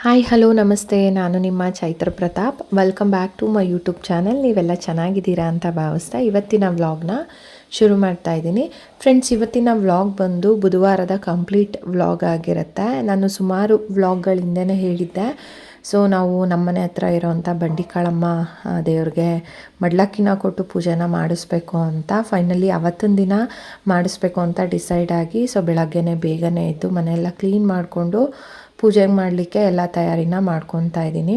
Hi hello ನಮಸ್ತೆ. ನಾನು ನಿಮ್ಮ Chaitra Pratap. Welcome back to my YouTube channel. ನೀವೆಲ್ಲ ಚೆನ್ನಾಗಿದ್ದೀರಾ ಅಂತ ಭಾವಿಸ್ತಾ ಇವತ್ತಿನ ವ್ಲಾಗ್ನ ಶುರು ಮಾಡ್ತಾ ಇದ್ದೀನಿ. ಫ್ರೆಂಡ್ಸ್, ಇವತ್ತಿನ ವ್ಲಾಗ್ ಬಂದು ಬುಧವಾರದ ಕಂಪ್ಲೀಟ್ ವ್ಲಾಗ್ ಆಗಿರುತ್ತೆ. ನಾನು ಸುಮಾರು ವ್ಲಾಗ್ಗಳಿಂದನೇ ಹೇಳಿದ್ದೆ. ಸೊ ನಾವು ನಮ್ಮನೆ ಹತ್ರ ಇರೋವಂಥ ಬಂಡಿಕಾಳಮ್ಮ ದೇವ್ರಿಗೆ ಮಡ್ಲಕ್ಕಿನ ಕೊಟ್ಟು ಪೂಜೆನ ಮಾಡಿಸ್ಬೇಕು ಅಂತ ಫೈನಲಿ ಅವತ್ತಿನ ದಿನ ಮಾಡಿಸ್ಬೇಕು ಅಂತ ಡಿಸೈಡ್ ಆಗಿ, ಸೊ ಬೆಳಗ್ಗೆನೇ ಬೇಗನೆ ಎದ್ದು ಮನೆಯೆಲ್ಲ ಕ್ಲೀನ್ ಮಾಡಿಕೊಂಡು ಪೂಜೆ ಮಾಡಲಿಕ್ಕೆ ಎಲ್ಲ ತಯಾರಿನ ಮಾಡ್ಕೊತಾ ಇದ್ದೀನಿ.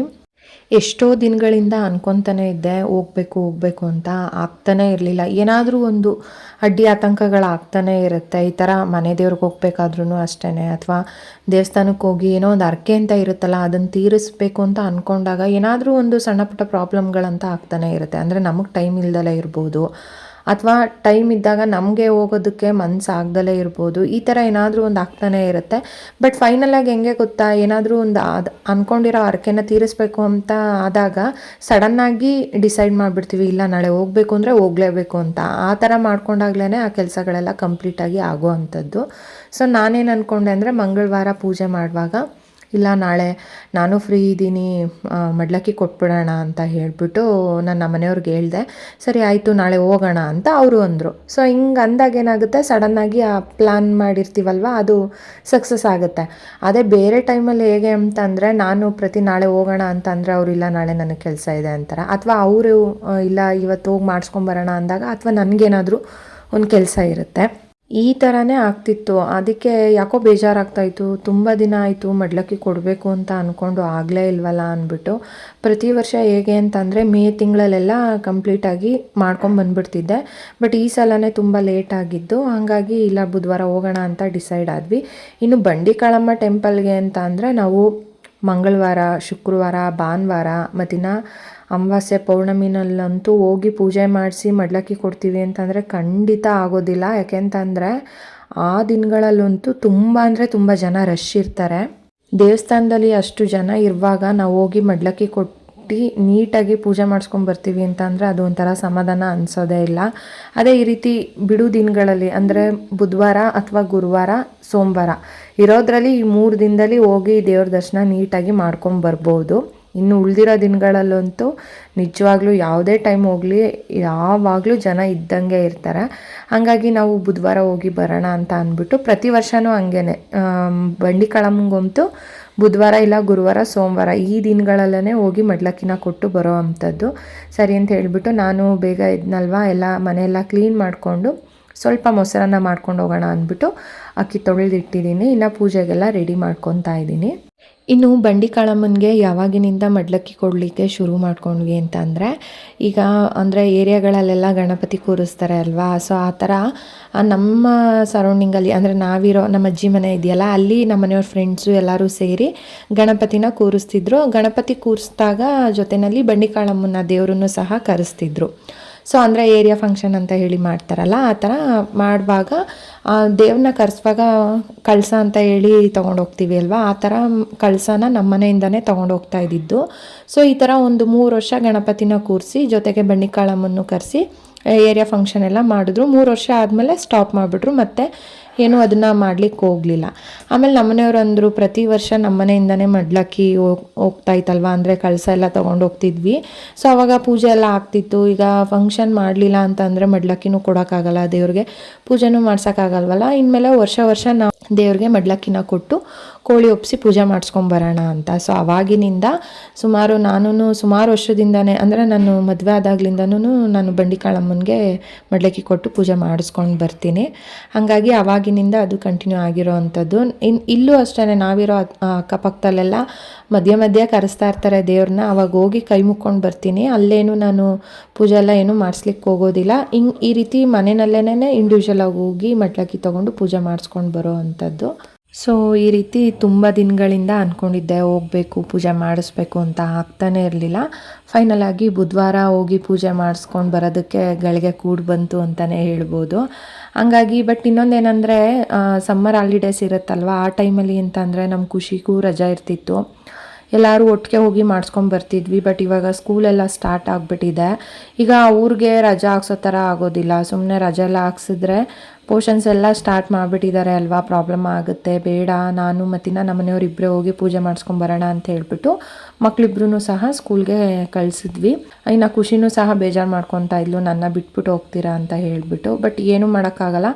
ಎಷ್ಟೋ ದಿನಗಳಿಂದ ಅನ್ಕೊತಾನೆ ಇದ್ದೆ ಹೋಗಬೇಕು ಅಂತ, ಆಗ್ತಾನೆ ಇರಲಿಲ್ಲ. ಏನಾದರೂ ಒಂದು ಅಡ್ಡಿ ಆತಂಕಗಳಾಗ್ತಾನೆ ಇರುತ್ತೆ. ಈ ಥರ ಮನೆ ದೇವ್ರಿಗೆ ಹೋಗ್ಬೇಕಾದ್ರೂ ಅಷ್ಟೇ, ಅಥವಾ ದೇವಸ್ಥಾನಕ್ಕೆ ಹೋಗಿ ಏನೋ ಒಂದು ಅರ್ಕೆ ಅಂತ ಇರುತ್ತಲ್ಲ, ಅದನ್ನು ತೀರಿಸ್ಬೇಕು ಅಂತ ಅಂದ್ಕೊಂಡಾಗ ಏನಾದರೂ ಒಂದು ಸಣ್ಣ ಪುಟ್ಟ ಪ್ರಾಬ್ಲಮ್ಗಳಂತ ಆಗ್ತಾನೆ ಇರುತ್ತೆ. ಅಂದರೆ ನಮಗೆ ಟೈಮ್ ಇಲ್ದಲೇ ಇರ್ಬೋದು, ಅಥವಾ ಟೈಮ್ ಇದ್ದಾಗ ನಮಗೆ ಹೋಗೋದಕ್ಕೆ ಮನಸ್ಸಾಗ್ದಲೇ ಇರ್ಬೋದು. ಈ ಥರ ಏನಾದರೂ ಒಂದು ಆಗ್ತಾನೆ ಇರುತ್ತೆ. ಬಟ್ ಫೈನಲಾಗಿ ಹೆಂಗೆ ಗೊತ್ತಾ, ಏನಾದರೂ ಒಂದು ಅಂದ್ಕೊಂಡಿರೋ ಹರಕೆನ ತೀರಿಸ್ಬೇಕು ಅಂತ ಆದಾಗ ಸಡನ್ನಾಗಿ ಡಿಸೈಡ್ ಮಾಡಿಬಿಡ್ತೀವಿ, ಇಲ್ಲ ನಾಳೆ ಹೋಗಬೇಕು ಅಂದರೆ ಹೋಗಲೇಬೇಕು ಅಂತ. ಆ ಥರ ಮಾಡ್ಕೊಂಡಾಗ್ಲೇ ಆ ಕೆಲಸಗಳೆಲ್ಲ ಕಂಪ್ಲೀಟಾಗಿ ಆಗೋ ಅಂಥದ್ದು. ಸೊ ನಾನೇನು ಅಂದ್ಕೊಂಡೆ ಅಂದರೆ, ಮಂಗಳವಾರ ಪೂಜೆ ಮಾಡುವಾಗ ಇಲ್ಲ ನಾಳೆ ನಾನು ಫ್ರೀ ಇದ್ದೀನಿ, ಮಡ್ಲಕ್ಕಿ ಕೊಟ್ಬಿಡೋಣ ಅಂತ ಹೇಳಿಬಿಟ್ಟು ನನ್ನ ಮನೆಯವ್ರಿಗೆ ಹೇಳಿದೆ. ಸರಿ ಆಯಿತು ನಾಳೆ ಹೋಗೋಣ ಅಂತ ಅವರು ಅಂದರು. ಸೊ ಹಿಂಗೆ ಅಂದಾಗ ಏನಾಗುತ್ತೆ, ಸಡನ್ನಾಗಿ ಆ ಪ್ಲ್ಯಾನ್ ಮಾಡಿರ್ತೀವಲ್ವ ಅದು ಸಕ್ಸಸ್ ಆಗುತ್ತೆ. ಅದೇ ಬೇರೆ ಟೈಮಲ್ಲಿ ಹೇಗೆ ಅಂತಂದರೆ, ನಾನು ಪ್ರತಿ ನಾಳೆ ಹೋಗೋಣ ಅಂತಂದರೆ ಅವರು ಇಲ್ಲ ನಾಳೆ ನನಗೆ ಕೆಲಸ ಇದೆ ಅಂತಾರೆ, ಅಥವಾ ಅವರು ಇಲ್ಲ ಇವತ್ತು ಹೋಗಿ ಮಾಡಿಸ್ಕೊಂಬರೋಣ ಅಂದಾಗ, ಅಥವಾ ನನಗೇನಾದರೂ ಒಂದು ಕೆಲಸ ಇರುತ್ತೆ. ಈ ಥರನೇ ಆಗ್ತಿತ್ತು. ಅದಕ್ಕೆ ಯಾಕೋ ಬೇಜಾರಾಗ್ತಾಯಿತ್ತು. ತುಂಬ ದಿನ ಆಯಿತು ಮಡ್ಲಕ್ಕಿ ಕೊಡಬೇಕು ಅಂತ ಅಂದ್ಕೊಂಡು ಆಗಲೇ ಇಲ್ವಲ್ಲ ಅಂದ್ಬಿಟ್ಟು, ಪ್ರತಿ ವರ್ಷ ಹೇಗೆ ಅಂತಂದರೆ ಮೇ ತಿಂಗಳಲ್ಲೆಲ್ಲ ಕಂಪ್ಲೀಟಾಗಿ ಮಾಡ್ಕೊಂಬಂದ್ಬಿಡ್ತಿದ್ದೆ. ಬಟ್ ಈ ಸಲನೇ ತುಂಬ ಲೇಟ್ ಆಗಿದ್ದು, ಹಾಗಾಗಿ ಇಲ್ಲ ಬುಧವಾರ ಹೋಗೋಣ ಅಂತ ಡಿಸೈಡ್ ಆದ್ವಿ. ಇನ್ನು ಬಂಡಿಕಾಳಮ್ಮ ಟೆಂಪಲ್ಗೆ ಅಂತ ಅಂದರೆ ನಾವು ಮಂಗಳವಾರ, ಶುಕ್ರವಾರ, ಭಾನುವಾರ ಮತ್ತಿನ ಅಮಾವಾಸ್ಯೆ ಪೌರ್ಣಮಿನಲ್ಲಂತೂ ಹೋಗಿ ಪೂಜೆ ಮಾಡಿಸಿ ಮಡ್ಲಕ್ಕಿ ಕೊಡ್ತೀವಿ ಅಂತಂದರೆ ಖಂಡಿತ ಆಗೋದಿಲ್ಲ. ಯಾಕೆಂತಂದರೆ ಆ ದಿನಗಳಲ್ಲಂತೂ ತುಂಬ ಅಂದರೆ ತುಂಬ ಜನ ರಶ್ ಇರ್ತಾರೆ. ದೇವಸ್ಥಾನದಲ್ಲಿ ಅಷ್ಟು ಜನ ಇರುವಾಗ ನಾವು ಹೋಗಿ ಮಡ್ಲಕ್ಕಿ ಕೊಟ್ಟು ನೀಟಾಗಿ ಪೂಜೆ ಮಾಡಿಸ್ಕೊಂಡು ಬರ್ತೀವಿ ಅಂತ ಅಂದರೆ ಅದು ಒಂಥರ ಸಮಾಧಾನ ಅನಿಸೋದೇ ಇಲ್ಲ. ಅದೇ ಈ ರೀತಿ ಬಿಡು ದಿನಗಳಲ್ಲಿ ಅಂದರೆ ಬುಧವಾರ ಅಥವಾ ಗುರುವಾರ, ಸೋಮವಾರ ಇರೋದ್ರಲ್ಲಿ ಈ 3 ದಿನದಲ್ಲಿ ಹೋಗಿ ದೇವ್ರ ದರ್ಶನ ನೀಟಾಗಿ ಮಾಡ್ಕೊಂಡು ಬರ್ಬೋದು. ಇನ್ನು ಉಳಿದಿರೋ ದಿನಗಳಲ್ಲಂತೂ ನಿಜವಾಗ್ಲೂ ಯಾವುದೇ ಟೈಮ್ ಹೋಗಲಿ ಯಾವಾಗಲೂ ಜನ ಇದ್ದಂಗೆ ಇರ್ತಾರೆ. ಹಾಗಾಗಿ ನಾವು ಬುಧವಾರ ಹೋಗಿ ಬರೋಣ ಅಂತ ಅಂದ್ಬಿಟ್ಟು ಪ್ರತಿ ವರ್ಷವೂ ಹಂಗೇ ಬಂಡಿಕಾಳಮ್ಮಂಗಂತೂ ಬುಧವಾರ ಇಲ್ಲ ಗುರುವಾರ, ಸೋಮವಾರ ಈ ದಿನಗಳಲ್ಲೇ ಹೋಗಿ ಮಡ್ಲಕ್ಕಿನ ಕೊಟ್ಟು ಬರೋ ಅಂಥದ್ದು. ಸರಿ ಅಂತ ಹೇಳಿಬಿಟ್ಟು ನಾನು ಬೇಗ ಇದ್ನಲ್ವ, ಎಲ್ಲ ಮನೆಯೆಲ್ಲ ಕ್ಲೀನ್ ಮಾಡಿಕೊಂಡು ಸ್ವಲ್ಪ ಮೊಸರನ್ನ ಮಾಡ್ಕೊಂಡು ಹೋಗೋಣ ಅಂದ್ಬಿಟ್ಟು ಅಕ್ಕಿ ತೊಳೆದಿಟ್ಟಿದ್ದೀನಿ. ಇನ್ನು ಪೂಜೆಗೆಲ್ಲ ರೆಡಿ ಮಾಡ್ಕೊತಾ ಇದ್ದೀನಿ. ಇನ್ನು ಬಂಡಿಕಾಳಮ್ಮನಿಗೆ ಯಾವಾಗಿನಿಂದ ಮಡ್ಲಕ್ಕಿ ಕೊಡಲಿಕ್ಕೆ ಶುರು ಮಾಡ್ಕೊಂಡ್ವಿ ಅಂತ ಅಂದರೆ, ಈಗ ಅಂದರೆ ಏರಿಯಾಗಳಲ್ಲೆಲ್ಲ ಗಣಪತಿ ಕೂರಿಸ್ತಾರೆ ಅಲ್ವಾ. ಸೊ ಆ ಥರ ನಮ್ಮ ಸರೌಂಡಿಂಗಲ್ಲಿ ಅಂದರೆ ನಾವಿರೋ ನಮ್ಮ ಅಜ್ಜಿ ಮನೆ ಇದೆಯಲ್ಲ, ಅಲ್ಲಿ ನಮ್ಮ ಮನೆಯವ್ರ ಫ್ರೆಂಡ್ಸು ಎಲ್ಲರೂ ಸೇರಿ ಗಣಪತಿನ ಕೂರಿಸ್ತಿದ್ರು. ಗಣಪತಿ ಕೂರಿಸಿದಾಗ ಜೊತೆಯಲ್ಲಿ ಬಂಡಿಕಾಳಮ್ಮನ ದೇವರನ್ನು ಸಹ ಕರೆಸ್ತಿದ್ರು. ಸೊ ಅಂದರೆ ಏರಿಯಾ ಫಂಕ್ಷನ್ ಅಂತ ಹೇಳಿ ಮಾಡ್ತಾರಲ್ಲ, ಆ ಥರ ಮಾಡುವಾಗ ದೇವ್ರನ್ನ ಕರೆಸುವಾಗ ಕಳಸ ಅಂತ ಹೇಳಿ ತೊಗೊಂಡೋಗ್ತೀವಿ ಅಲ್ವಾ, ಆ ಥರ ಕಳಸನ ನಮ್ಮ ಮನೆಯಿಂದನೇ ತೊಗೊಂಡೋಗ್ತಾ ಇದ್ದಿದ್ದು. ಸೊ ಈ ಥರ ಒಂದು 3 ವರ್ಷ ಗಣಪತಿನ ಕೂರಿಸಿ ಜೊತೆಗೆ ಬಂಡಿಕಾಳಮ್ಮನ್ನು ಕರೆಸಿ ಏರಿಯಾ ಫಂಕ್ಷನ್ ಎಲ್ಲ ಮಾಡಿದ್ರು. 3 ವರ್ಷ ಆದಮೇಲೆ ಸ್ಟಾಪ್ ಮಾಡಿಬಿಟ್ರು, ಮತ್ತು ಏನೂ ಅದನ್ನು ಮಾಡಲಿಕ್ಕೆ ಹೋಗಲಿಲ್ಲ. ಆಮೇಲೆ ನಮ್ಮನೆಯವರು ಅಂದರು, ಪ್ರತಿ ವರ್ಷ ನಮ್ಮ ಮನೆಯಿಂದನೇ ಮಡ್ಲಕ್ಕಿ ಹೋಗ್ತಾ ಇತ್ತಲ್ವ, ಅಂದರೆ ಕಳಸ ಎಲ್ಲ ತೊಗೊಂಡು ಹೋಗ್ತಿದ್ವಿ. ಸೊ ಆವಾಗ ಪೂಜೆ ಎಲ್ಲ ಆಗ್ತಿತ್ತು. ಈಗ ಫಂಕ್ಷನ್ ಮಾಡಲಿಲ್ಲ ಅಂತಂದರೆ ಮಡ್ಲಕ್ಕಿನೂ ಕೊಡೋಕ್ಕಾಗಲ್ಲ, ದೇವ್ರಿಗೆ ಪೂಜೆನೂ ಮಾಡ್ಸೋಕ್ಕಾಗಲ್ವಲ್ಲ. ಇನ್ಮೇಲೆ ವರ್ಷ ನಾವು ದೇವ್ರಿಗೆ ಮಡ್ಲಕ್ಕಿನ ಕೊಟ್ಟು ಕೋಳಿ ಒಪ್ಪಿಸಿ ಪೂಜೆ ಮಾಡಿಸ್ಕೊಂಬರೋಣ ಅಂತ. ಸೊ ಅವಾಗಿನಿಂದ ಸುಮಾರು ವರ್ಷದಿಂದನೇ, ಅಂದರೆ ನಾನು ಮದುವೆ ಆದಾಗ್ಲಿಂದನೂ ನಾನು ಬಂಡಿಕಾಳಮ್ಮನಿಗೆ ಮಡ್ಲಕ್ಕಿ ಕೊಟ್ಟು ಪೂಜೆ ಮಾಡಿಸ್ಕೊಂಡು ಬರ್ತೀನಿ. ಹಾಗಾಗಿ ಅವಾಗಿನಿಂದ ಅದು ಕಂಟಿನ್ಯೂ ಆಗಿರೋ ಅಂಥದ್ದು. ಇಲ್ಲೂ ಅಷ್ಟೇ, ನಾವಿರೋ ಅಕ್ಕಪಕ್ಕದಲ್ಲೆಲ್ಲ ಮಧ್ಯೆ ಕರೆಸ್ತಾ ಇರ್ತಾರೆ ದೇವ್ರನ್ನ. ಅವಾಗ ಹೋಗಿ ಕೈ ಮುಕ್ಕೊಂಡು ಬರ್ತೀನಿ. ಅಲ್ಲೇನು ನಾನು ಪೂಜೆ ಎಲ್ಲ ಏನೂ ಮಾಡಿಸ್ಲಿಕ್ಕೆ ಹೋಗೋದಿಲ್ಲ. ಈ ರೀತಿ ಮನೆಯಲ್ಲೇನೇ ಇಂಡಿವಿಜುವಲಾಗಿ ಹೋಗಿ ಮಡ್ಲಕ್ಕಿ ತೊಗೊಂಡು ಪೂಜೆ ಮಾಡಿಸ್ಕೊಂಡು ಬರೋ ಅಂಥದ್ದು. ಸೊ ಈ ರೀತಿ ತುಂಬ ದಿನಗಳಿಂದ ಅಂದ್ಕೊಂಡಿದ್ದೆ ಹೋಗಬೇಕು ಪೂಜೆ ಮಾಡಿಸ್ಬೇಕು ಅಂತ, ಆಗ್ತಾನೆ ಇರಲಿಲ್ಲ. ಫೈನಲಾಗಿ ಬುಧವಾರ ಹೋಗಿ ಪೂಜೆ ಮಾಡಿಸ್ಕೊಂಡು ಬರೋದಕ್ಕೆ ಗಳಿಗೆ ಕೂಡಿ ಬಂತು ಅಂತಲೇ ಹೇಳ್ಬೋದು. ಹಂಗಾಗಿ ಬಟ್ ಇನ್ನೊಂದೇನೆಂದರೆ, ಸಮ್ಮರ್ ಹಾಲಿಡೇಸ್ ಇರುತ್ತಲ್ವ, ಆ ಟೈಮಲ್ಲಿ ಅಂತಂದರೆ ನಮ್ಮ ಖುಷಿಗೂ ರಜಾ ಇರ್ತಿತ್ತು. ಎಲ್ಲರೂ ಒಟ್ಟಿಗೆ ಹೋಗಿ ಮಾಡಿಸ್ಕೊಂಬರ್ತಿದ್ವಿ. ಬಟ್ ಇವಾಗ ಸ್ಕೂಲೆಲ್ಲ ಸ್ಟಾರ್ಟ್ ಆಗಿಬಿಟ್ಟಿದೆ. ಈಗ ಊರಿಗೆ ರಜಾ ಹಾಕ್ಸೋ ಥರ ಆಗೋದಿಲ್ಲ. ಸುಮ್ಮನೆ ರಜೆ ಎಲ್ಲ ಹಾಕ್ಸಿದ್ರೆ ಪೋರ್ಷನ್ಸ್ ಎಲ್ಲ ಸ್ಟಾರ್ಟ್ ಮಾಡಿಬಿಟ್ಟಿದ್ದಾರೆ ಅಲ್ವಾ, ಪ್ರಾಬ್ಲಮ್ ಆಗುತ್ತೆ, ಬೇಡ ನಾನು ಮತ್ತಿನ ನಮ್ಮನೆಯವ್ರು ಇಬ್ಬರೇ ಹೋಗಿ ಪೂಜೆ ಮಾಡಿಸ್ಕೊಂಬರೋಣ ಅಂತ ಹೇಳ್ಬಿಟ್ಟು ಮಕ್ಕಳಿಬ್ರು ಸಹ ಸ್ಕೂಲ್ಗೆ ಕಳಿಸಿದ್ವಿ. ಇನ್ನು ಖುಷಿನೂ ಸಹ ಬೇಜಾರು ಮಾಡ್ಕೊತಾ ಇದ್ಲು, ನನ್ನ ಬಿಟ್ಬಿಟ್ಟು ಹೋಗ್ತೀರಾ ಅಂತ ಹೇಳಿಬಿಟ್ಟು. ಬಟ್ ಏನೂ ಮಾಡೋಕ್ಕಾಗಲ್ಲ,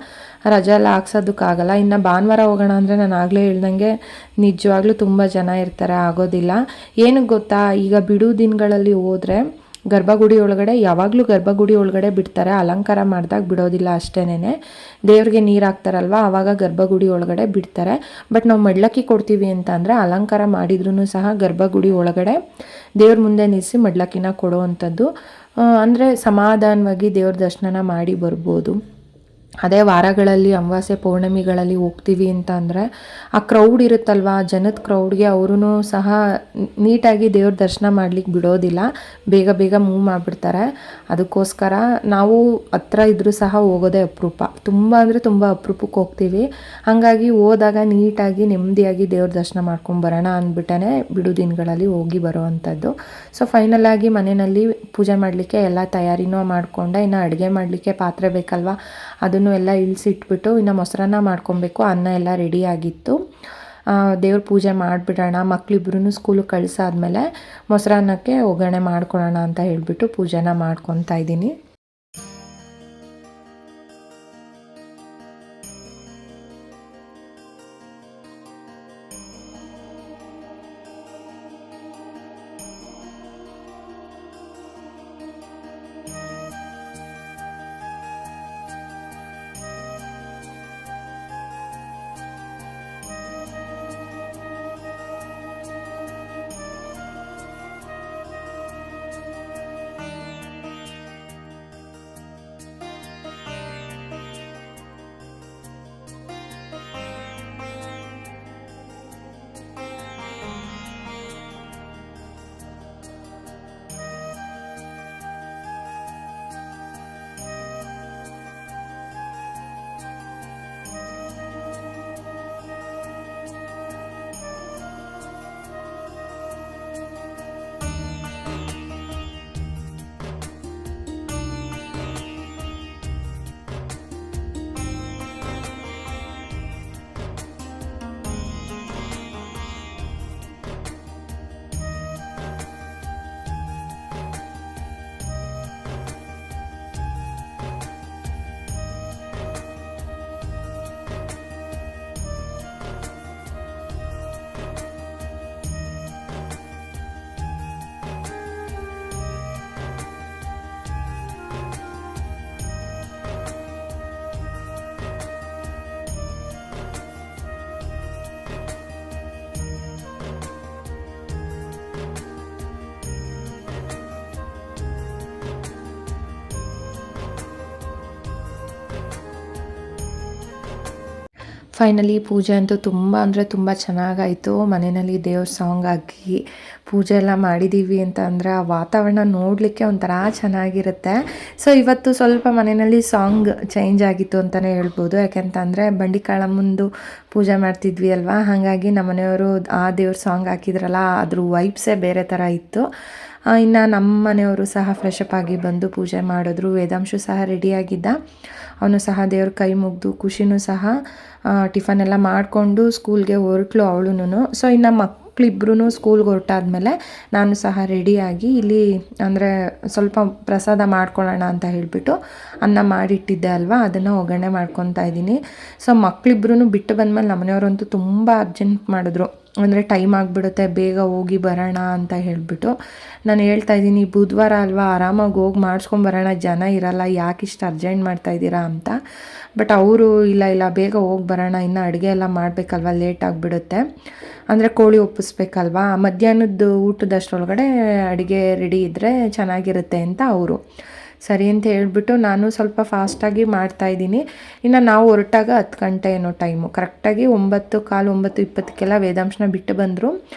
ರಜೆ ಎಲ್ಲ ಹಾಕ್ಸೋದಕ್ಕಾಗಲ್ಲ. ಇನ್ನು ಭಾನುವಾರ ಹೋಗೋಣ ಅಂದರೆ ನಾನು ಆಗಲೇ ಹೇಳ್ದಂಗೆ ನಿಜವಾಗ್ಲೂ ತುಂಬ ಜನ ಇರ್ತಾರೆ, ಆಗೋದಿಲ್ಲ. ಏನಕ್ಕೆ ಗೊತ್ತಾ, ಈಗ ಬಿಡು ದಿನಗಳಲ್ಲಿ ಹೋದರೆ ಗರ್ಭಗುಡಿ ಒಳಗಡೆ ಯಾವಾಗಲೂ ಗರ್ಭಗುಡಿ ಒಳಗಡೆ ಬಿಡ್ತಾರೆ, ಅಲಂಕಾರ ಮಾಡಿದಾಗ ಬಿಡೋದಿಲ್ಲ ಅಷ್ಟೇನೆ. ದೇವ್ರಿಗೆ ನೀರು ಹಾಕ್ತಾರಲ್ವ ಆವಾಗ ಗರ್ಭಗುಡಿ ಒಳಗಡೆ ಬಿಡ್ತಾರೆ. ಬಟ್ ನಾವು ಮಡ್ಲಕ್ಕಿ ಕೊಡ್ತೀವಿ ಅಂತ ಅಂದರೆ ಅಲಂಕಾರ ಮಾಡಿದ್ರೂ ಸಹ ಗರ್ಭಗುಡಿ ಒಳಗಡೆ ದೇವ್ರ ಮುಂದೆ ನಿಲ್ಲಿಸಿ ಮಡ್ಲಕ್ಕಿನ ಕೊಡೋವಂಥದ್ದು. ಅಂದರೆ ಸಮಾಧಾನವಾಗಿ ದೇವ್ರ ದರ್ಶನ ಮಾಡಿ ಬರ್ಬೋದು. ಅದೇ ವಾರಗಳಲ್ಲಿ ಅಮಾವಾಸ್ಯೆ ಪೌರ್ಣಮಿಗಳಲ್ಲಿ ಹೋಗ್ತೀವಿ ಅಂತ ಅಂದರೆ ಆ ಕ್ರೌಡ್ ಇರುತ್ತಲ್ವ, ಜನದ ಕ್ರೌಡ್ಗೆ ಅವರೂ ಸಹ ನೀಟಾಗಿ ದೇವ್ರ ದರ್ಶನ ಮಾಡ್ಲಿಕ್ಕೆ ಬಿಡೋದಿಲ್ಲ, ಬೇಗ ಬೇಗ ಮೂವ್ ಮಾಡಿಬಿಡ್ತಾರೆ. ಅದಕ್ಕೋಸ್ಕರ ನಾವು ಹತ್ರ ಇದ್ದರೂ ಸಹ ಹೋಗೋದೇ ಅಪರೂಪ, ತುಂಬ ಅಂದರೆ ತುಂಬ ಅಪರೂಪಕ್ಕೆ ಹೋಗ್ತೀವಿ. ಹಾಗಾಗಿ ಹೋದಾಗ ನೀಟಾಗಿ ನೆಮ್ಮದಿಯಾಗಿ ದೇವ್ರ ದರ್ಶನ ಮಾಡ್ಕೊಂಬರೋಣ ಅಂದ್ಬಿಟ್ಟೇ ಬಿಡು ದಿನಗಳಲ್ಲಿ ಹೋಗಿ ಬರೋ ಅಂಥದ್ದು. ಸೊ ಫೈನಲಾಗಿ ಮನೆಯಲ್ಲಿ ಪೂಜೆ ಮಾಡಲಿಕ್ಕೆ ಎಲ್ಲ ತಯಾರಿನೂ ಮಾಡಿಕೊಂಡೆ. ಇನ್ನು ಅಡುಗೆ ಮಾಡಲಿಕ್ಕೆ ಪಾತ್ರೆ ಬೇಕಲ್ವ, ಅದನ್ನು ಎಲ್ಲ ಇಳಿಸಿಟ್ಬಿಟ್ಟು ಇನ್ನು ಮೊಸರನ್ನ ಮಾಡ್ಕೊಬೇಕು. ಅನ್ನ ಎಲ್ಲ ರೆಡಿ ಆಗಿತ್ತು, ದೇವ್ರ ಪೂಜೆ ಮಾಡಿಬಿಡೋಣ, ಮಕ್ಕಳಿಬ್ರು ಸ್ಕೂಲಿಗೆ ಕಳಿಸಾದ್ಮೇಲೆ ಮೊಸರನ್ನಕ್ಕೆ ಒಗ್ಗರಣೆ ಮಾಡ್ಕೊಳ್ಳೋಣ ಅಂತ ಹೇಳಿಬಿಟ್ಟು ಪೂಜೆನ ಮಾಡ್ಕೊತಾ ಇದ್ದೀನಿ. ಫೈನಲಿ ಪೂಜೆ ಅಂತೂ ತುಂಬ ಅಂದರೆ ತುಂಬ ಚೆನ್ನಾಗಾಯಿತು. ಮನೆಯಲ್ಲಿ ದೇವ್ರ ಸಾಂಗ್ ಹಾಕಿ ಪೂಜೆ ಎಲ್ಲ ಮಾಡಿದ್ದೀವಿ ಅಂತ ಅಂದರೆ ಆ ವಾತಾವರಣ ನೋಡಲಿಕ್ಕೆ ಒಂಥರ ಚೆನ್ನಾಗಿರುತ್ತೆ. ಸೊ ಇವತ್ತು ಸ್ವಲ್ಪ ಮನೆಯಲ್ಲಿ ಸಾಂಗ್ ಚೇಂಜ್ ಆಗಿತ್ತು ಅಂತಲೇ ಹೇಳ್ಬೋದು. ಯಾಕೆಂತಂದರೆ ಬಂಡಿಕಾಳಮ್ಮಂದು ಪೂಜೆ ಮಾಡ್ತಿದ್ವಿ ಅಲ್ವಾ, ಹಾಗಾಗಿ ನಮ್ಮ ಮನೆಯವರು ಆ ದೇವ್ರ ಸಾಂಗ್ ಹಾಕಿದ್ರಲ್ಲ, ಅದ್ರ ವೈಬ್ಸೇ ಬೇರೆ ಥರ ಇತ್ತು. ಇನ್ನು ನಮ್ಮ ಮನೆಯವರು ಸಹ ಫ್ರೆಶ್ ಅಪ್ ಆಗಿ ಬಂದು ಪೂಜೆ ಮಾಡಿದ್ರು. ವೇದಾಂಶು ಸಹ ರೆಡಿಯಾಗಿದ್ದ, ಅವನು ಸಹ ದೇವ್ರ ಕೈ ಮುಗಿದು, ಖುಷಿನೂ ಸಹ ಟಿಫನ್ ಎಲ್ಲ ಮಾಡಿಕೊಂಡು ಸ್ಕೂಲ್ಗೆ ಹೊರಟ್ಲು ಅವಳು. ಸೊ ಇನ್ನು ಮಕ್ಕಳಿಬ್ರು ಸ್ಕೂಲ್ಗೆ ಹೊರಟಾದ್ಮೇಲೆ ನಾನು ಸಹ ರೆಡಿಯಾಗಿ ಇಲ್ಲಿ ಅಂದರೆ ಸ್ವಲ್ಪ ಪ್ರಸಾದ ಮಾಡ್ಕೊಳ್ಳೋಣ ಅಂತ ಹೇಳಿಬಿಟ್ಟು ಅನ್ನ ಮಾಡಿಟ್ಟಿದ್ದೆ ಅಲ್ವಾ, ಅದನ್ನು ಒಗ್ಗರಣೆ ಮಾಡ್ಕೊತಾ ಇದ್ದೀನಿ. ಸೊ ಮಕ್ಕಳಿಬ್ರು ಬಿಟ್ಟು ಬಂದಮೇಲೆ ನಮ್ಮನೆಯವರಂತೂ ತುಂಬ ಅರ್ಜೆಂಟ್ ಮಾಡಿದ್ರು, ಅಂದರೆ ಟೈಮ್ ಆಗಿಬಿಡುತ್ತೆ, ಬೇಗ ಹೋಗಿ ಬರೋಣ ಅಂತ ಹೇಳಿಬಿಟ್ಟು. ನಾನು ಹೇಳ್ತಾ ಇದ್ದೀನಿ, ಬುಧವಾರ ಅಲ್ವಾ, ಆರಾಮಾಗಿ ಹೋಗಿ ಮಾಡಿಸ್ಕೊಂಬರೋಣ, ಜನ ಇರಲ್ಲ, ಯಾಕೆ ಇಷ್ಟು ಅರ್ಜೆಂಟ್ ಮಾಡ್ತಾಯಿದ್ದೀರಾ ಅಂತ. ಬಟ್ ಅವರು ಇಲ್ಲ ಬೇಗ ಹೋಗಿ ಬರೋಣ, ಇನ್ನು ಅಡುಗೆ ಎಲ್ಲ ಮಾಡಬೇಕಲ್ವ, ಲೇಟ್ ಆಗಿಬಿಡುತ್ತೆ, ಅಂದರೆ ಕೋಳಿ ಒಪ್ಪಿಸ್ಬೇಕಲ್ವಾ, ಮಧ್ಯಾಹ್ನದ ಊಟದಷ್ಟರೊಳಗಡೆ ಅಡುಗೆ ರೆಡಿ ಇದ್ದರೆ ಚೆನ್ನಾಗಿರುತ್ತೆ ಅಂತ ಅವರು. ಸರಿ ಅಂತ ಹೇಳ್ಬಿಟ್ಟು ನಾನು ಸ್ವಲ್ಪ ಫಾಸ್ಟಾಗಿ ಮಾಡ್ತಾಯಿದ್ದೀನಿ. ಇನ್ನು ನಾವು ಹೊರಟಾಗ 10 ಗಂಟೆ ಏನೋ ಟೈಮು, ಕರೆಕ್ಟಾಗಿ 9:15 9:20 ವೇದಾಂಶನ ಬಿಟ್ಟು ಬಂದರು.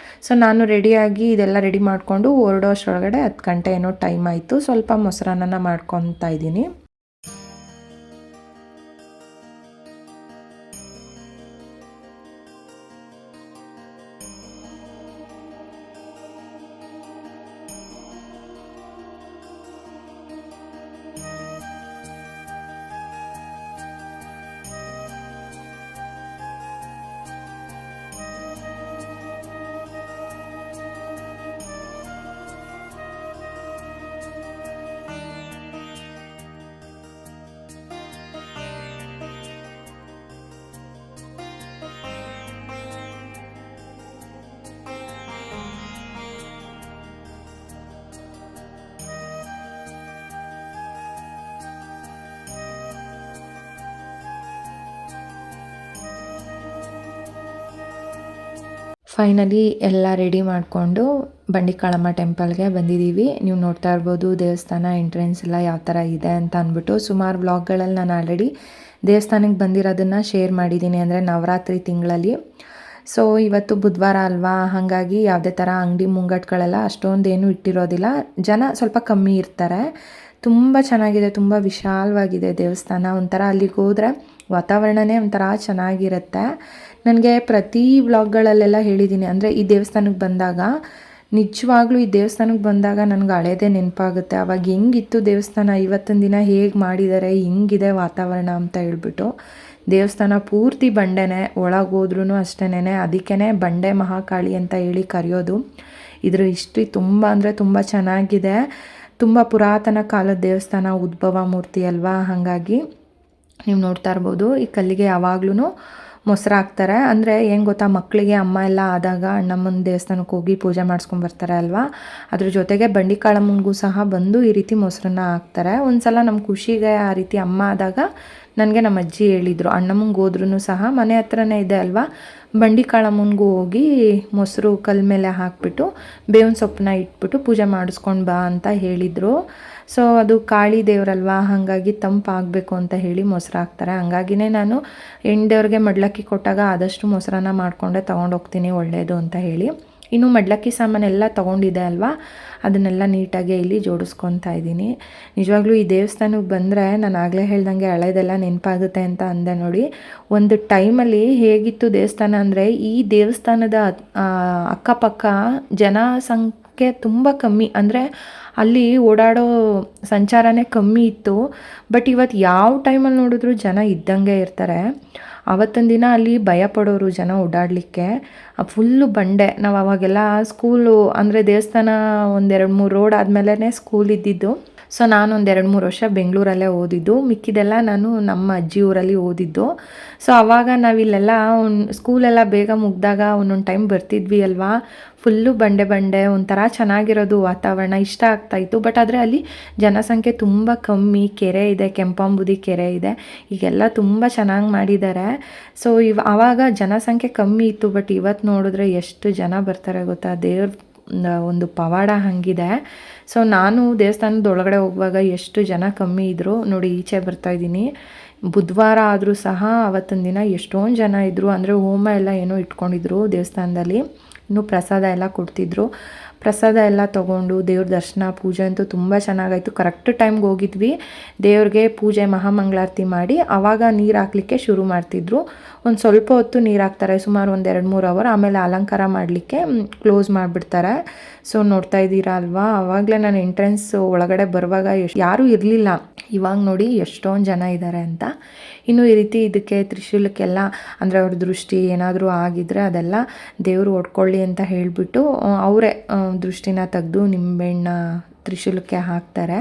ಸೊ ನಾನು ರೆಡಿಯಾಗಿ ಇದೆಲ್ಲ ರೆಡಿ ಮಾಡಿಕೊಂಡು ಹೊರಡೋ ಅಷ್ಟರೊಳಗಡೆ 10 ಗಂಟೆ ಏನೋ ಟೈಮ್ ಆಯಿತು. ಸ್ವಲ್ಪ ಮೊಸರನ್ನ ಮಾಡ್ಕೊತಾ ಇದ್ದೀನಿ. ಫೈನಲಿ ಎಲ್ಲ ರೆಡಿ ಮಾಡಿಕೊಂಡು ಬಂಡಿಕಾಳಮ್ಮ ಟೆಂಪಲ್ಗೆ ಬಂದಿದ್ದೀವಿ. ನೀವು ನೋಡ್ತಾ ಇರ್ಬೋದು ದೇವಸ್ಥಾನ ಎಂಟ್ರೆನ್ಸ್ ಎಲ್ಲ ಯಾವ ಥರ ಇದೆ ಅಂತ ಅಂದ್ಬಿಟ್ಟು. ಸುಮಾರು ವ್ಲಾಗ್ಗಳಲ್ಲಿ ನಾನು ಆಲ್ರೆಡಿ ದೇವಸ್ಥಾನಕ್ಕೆ ಬಂದಿರೋದನ್ನು ಶೇರ್ ಮಾಡಿದ್ದೀನಿ, ಅಂದರೆ ನವರಾತ್ರಿ ತಿಂಗಳಲ್ಲಿ. ಸೊ ಇವತ್ತು ಬುಧವಾರ ಅಲ್ವಾ, ಹಾಗಾಗಿ ಯಾವುದೇ ಥರ ಅಂಗಡಿ ಮುಂಗಟ್ಟುಗಳೆಲ್ಲ ಅಷ್ಟೊಂದೇನು ಇಟ್ಟಿರೋದಿಲ್ಲ, ಜನ ಸ್ವಲ್ಪ ಕಮ್ಮಿ ಇರ್ತಾರೆ. ತುಂಬ ಚೆನ್ನಾಗಿದೆ, ತುಂಬ ವಿಶಾಲವಾಗಿದೆ ದೇವಸ್ಥಾನ. ಒಂಥರ ಅಲ್ಲಿಗೆ ಹೋದರೆ ವಾತಾವರಣವೇ ಒಂಥರ ಚೆನ್ನಾಗಿರುತ್ತೆ. ನನಗೆ ಪ್ರತಿ ವ್ಲಾಗ್ಗಳಲ್ಲೆಲ್ಲ ಹೇಳಿದ್ದೀನಿ, ಅಂದರೆ ಈ ದೇವಸ್ಥಾನಕ್ಕೆ ಬಂದಾಗ ನಿಜವಾಗ್ಲೂ ಈ ದೇವಸ್ಥಾನಕ್ಕೆ ಬಂದಾಗ ನನಗೆ ಹಳೇದೇ ನೆನಪಾಗುತ್ತೆ. ಅವಾಗ ಹೆಂಗಿತ್ತು ದೇವಸ್ಥಾನ, ಇವತ್ತಿನ ದಿನ ಹೇಗೆ ಮಾಡಿದ್ದಾರೆ, ಹೆಂಗಿದೆ ವಾತಾವರಣ ಅಂತ ಹೇಳ್ಬಿಟ್ಟು. ದೇವಸ್ಥಾನ ಪೂರ್ತಿ ಬಂಡೆನೇ, ಒಳಗೆ ಹೋದ್ರೂ ಅಷ್ಟೇನೆ, ಅದಕ್ಕೇ ಬಂಡೆ ಮಹಾಕಾಳಿ ಅಂತ ಹೇಳಿ ಕರೆಯೋದು. ಇದ್ರ ಹಿಸ್ಟ್ರಿ ತುಂಬ ಅಂದರೆ ತುಂಬ ಚೆನ್ನಾಗಿದೆ. ತುಂಬ ಪುರಾತನ ಕಾಲದ ದೇವಸ್ಥಾನ, ಉದ್ಭವ ಮೂರ್ತಿ ಅಲ್ವಾ, ಹಾಗಾಗಿ ನೀವು ನೋಡ್ತಾ ಇರ್ಬೋದು ಈ ಕಲ್ಲಿಗೆ ಯಾವಾಗ್ಲೂ ಮೊಸರು ಹಾಕ್ತಾರೆ. ಅಂದರೆ ಏನು ಗೊತ್ತಾ, ಮಕ್ಕಳಿಗೆ ಅಮ್ಮ ಎಲ್ಲ ಆದಾಗ ಅಣ್ಣಮ್ಮನ ದೇವಸ್ಥಾನಕ್ಕೆ ಹೋಗಿ ಪೂಜೆ ಮಾಡಿಸ್ಕೊಂಬರ್ತಾರೆ ಅಲ್ವಾ, ಅದ್ರ ಜೊತೆಗೆ ಬಂಡಿಕಾಳಮ್ಮನಿಗೂ ಸಹ ಬಂದು ಈ ರೀತಿ ಮೊಸರನ್ನ ಹಾಕ್ತಾರೆ. ಒಂದು ಸಲ ನಮ್ಮ ಖುಷಿಗೆ ಆ ರೀತಿ ಅಮ್ಮ ಆದಾಗ ನನಗೆ ನಮ್ಮ ಅಜ್ಜಿ ಹೇಳಿದರು, ಅಣ್ಣಮ್ಮಂಗೆ ಹೋದ್ರೂ ಸಹ ಮನೆ ಹತ್ರನೇ ಇದೆ ಅಲ್ವಾ, ಬಂಡಿಕಾಳಮ್ಮನಿಗೂ ಹೋಗಿ ಮೊಸರು ಕಲ್ ಮೇಲೆ ಹಾಕಿಬಿಟ್ಟು ಬೇವಿನ ಸೊಪ್ಪನ್ನ ಇಟ್ಬಿಟ್ಟು ಪೂಜೆ ಮಾಡಿಸ್ಕೊಂಡು ಬಾ ಅಂತ ಹೇಳಿದರು. ಸೊ ಅದು ಕಾಳಿ ದೇವರಲ್ವಾ, ಹಾಗಾಗಿ ತಂಪಾಗಬೇಕು ಅಂತ ಹೇಳಿ ಮೊಸರು ಹಾಕ್ತಾರೆ. ಹಂಗಾಗಿನೇ ನಾನು ಹೆಣ್ದೇವ್ರಿಗೆ ಮಡ್ಲಕ್ಕಿ ಕೊಟ್ಟಾಗ ಆದಷ್ಟು ಮೊಸರನ್ನ ಮಾಡಿಕೊಂಡೆ ತೊಗೊಂಡೋಗ್ತೀನಿ, ಒಳ್ಳೆಯದು ಅಂತ ಹೇಳಿ. ಇನ್ನು ಮಡ್ಲಕ್ಕಿ ಸಾಮಾನೆಲ್ಲ ತೊಗೊಂಡಿದ್ದೆ ಅಲ್ವಾ, ಅದನ್ನೆಲ್ಲ ನೀಟಾಗಿ ಇಲ್ಲಿ ಜೋಡಿಸ್ಕೊತಾ ಇದ್ದೀನಿ. ನಿಜವಾಗ್ಲೂ ಈ ದೇವಸ್ಥಾನಕ್ಕೆ ಬಂದರೆ ನಾನು ಆಗಲೇ ಹೇಳ್ದಂಗೆ ಹಳೆದೆಲ್ಲ ನೆನಪಾಗುತ್ತೆ ಅಂತ ಅಂದೆ ನೋಡಿ. ಒಂದು ಟೈಮಲ್ಲಿ ಹೇಗಿತ್ತು ದೇವಸ್ಥಾನ ಅಂದರೆ, ಈ ದೇವಸ್ಥಾನದ ಅಕ್ಕಪಕ್ಕ ಜನಸಂಖ್ಯೆ ತುಂಬ ಕಮ್ಮಿ, ಅಂದರೆ ಅಲ್ಲಿ ಓಡಾಡೋ ಸಂಚಾರನೇ ಕಮ್ಮಿ ಇತ್ತು. ಬಟ್ ಇವತ್ತು ಯಾವ ಟೈಮಲ್ಲಿ ನೋಡಿದ್ರು ಜನ ಇದ್ದಂಗೆ ಇರ್ತಾರೆ. ಆವತ್ತಿನ ದಿನ ಅಲ್ಲಿ ಭಯ ಪಡೋರು ಜನ ಓಡಾಡಲಿಕ್ಕೆ, ಫುಲ್ಲು ಬಂಡೆ. ನಾವು ಅವಾಗೆಲ್ಲ ಸ್ಕೂಲು ಅಂದರೆ ದೇವಸ್ಥಾನ 1-2-3 ರೋಡ್ ಆದಮೇಲೆ ಸ್ಕೂಲ್ ಇದ್ದಿದ್ದು. ಸೊ ನಾನು 1-2-3 ವರ್ಷ ಬೆಂಗಳೂರಲ್ಲೇ ಓದಿದ್ದು, ಮಿಕ್ಕಿದೆಲ್ಲ ನಾನು ನಮ್ಮ ಅಜ್ಜಿ ಊರಲ್ಲಿ ಓದಿದ್ದು. ಸೊ ಆವಾಗ ನಾವಿಲ್ಲೆಲ್ಲ ಸ್ಕೂಲೆಲ್ಲ ಬೇಗ ಮುಗಿದಾಗ ಒಂದೊಂದು ಟೈಮ್ ಬರ್ತಿದ್ವಿ ಅಲ್ವಾ, ಫುಲ್ಲು ಬಂಡೆ ಒಂಥರ ಚೆನ್ನಾಗಿರೋದು ವಾತಾವರಣ, ಇಷ್ಟ ಆಗ್ತಾಯಿತ್ತು. ಬಟ್ ಆದರೆ ಅಲ್ಲಿ ಜನಸಂಖ್ಯೆ ತುಂಬ ಕಮ್ಮಿ. ಕೆರೆ ಇದೆ, ಕೆಂಪಾಂಬುದಿ ಕೆರೆ ಇದೆ, ಈಗೆಲ್ಲ ತುಂಬ ಚೆನ್ನಾಗಿ ಮಾಡಿದ್ದಾರೆ. ಸೊ ಆವಾಗ ಜನಸಂಖ್ಯೆ ಕಮ್ಮಿ ಇತ್ತು. ಬಟ್ ಇವತ್ತು ನೋಡಿದ್ರೆ ಎಷ್ಟು ಜನ ಬರ್ತಾರೆ ಗೊತ್ತಾ, ದೇವ್ರ ಒಂದು ಪವಾಡ ಹಾಗಿದೆ. ಸೊ ನಾನು ದೇವಸ್ಥಾನದ ಒಳಗಡೆ ಹೋಗುವಾಗ ಎಷ್ಟು ಜನ ಕಮ್ಮಿ ಇದ್ದರು ನೋಡಿ, ಈಚೆ ಬರ್ತಾಯಿದ್ದೀನಿ. ಬುಧವಾರ ಆದರೂ ಸಹ ಅವತ್ತಿನ ದಿನ ಎಷ್ಟೊಂದು ಜನ ಇದ್ದರು. ಅಂದರೆ ಹೋಮ ಎಲ್ಲ ಏನೋ ಇಟ್ಕೊಂಡಿದ್ರು ದೇವಸ್ಥಾನದಲ್ಲಿ, ಇನ್ನೂ ಪ್ರಸಾದ ಎಲ್ಲ ಕೊಡ್ತಿದ್ರು. ಪ್ರಸಾದ ಎಲ್ಲ ತೊಗೊಂಡು ದೇವ್ರ ದರ್ಶನ ಪೂಜೆ ಅಂತೂ ತುಂಬ ಚೆನ್ನಾಗಾಯಿತು. ಕರೆಕ್ಟ್ ಟೈಮ್ಗೆ ಹೋಗಿದ್ವಿ. ದೇವ್ರಿಗೆ ಪೂಜೆ ಮಹಾಮಂಗಳಾರತಿ ಮಾಡಿ ಆವಾಗ ನೀರು ಹಾಕಲಿಕ್ಕೆ ಶುರು ಮಾಡ್ತಿದ್ರು. ಒಂದು ಸ್ವಲ್ಪ ಹೊತ್ತು ನೀರು ಹಾಕ್ತಾರೆ, ಸುಮಾರು 1-2-3 ಅವರ್. ಆಮೇಲೆ ಅಲಂಕಾರ ಮಾಡಲಿಕ್ಕೆ ಕ್ಲೋಸ್ ಮಾಡಿಬಿಡ್ತಾರೆ. ಸೊ ನೋಡ್ತಾ ಇದ್ದೀರಾ ಅಲ್ವಾ, ಆವಾಗಲೇ ನಾನು ಎಂಟ್ರೆನ್ಸ್ ಒಳಗಡೆ ಬರುವಾಗ ಯಾರೂ ಇರಲಿಲ್ಲ. ಇವಾಗ ನೋಡಿ ಎಷ್ಟೊಂದು ಜನ ಇದ್ದಾರೆ ಅಂತ. ಇನ್ನು ಈ ರೀತಿ ಇದಕ್ಕೆ ತ್ರಿಶೂಲಕ್ಕೆಲ್ಲ, ಅಂದರೆ ಅವ್ರ ದೃಷ್ಟಿ ಏನಾದರೂ ಆಗಿದ್ದರೆ ಅದೆಲ್ಲ ದೇವರು ಹೊಡ್ಕೊಳ್ಳಿ ಅಂತ ಹೇಳಿಬಿಟ್ಟು ಅವರೇ ದೃಷ್ಟಿನ ತೆಗೆದು ನಿಂಬೆಹಣ್ಣ ತ್ರಿಶೂಲಕ್ಕೆ ಹಾಕ್ತಾರೆ.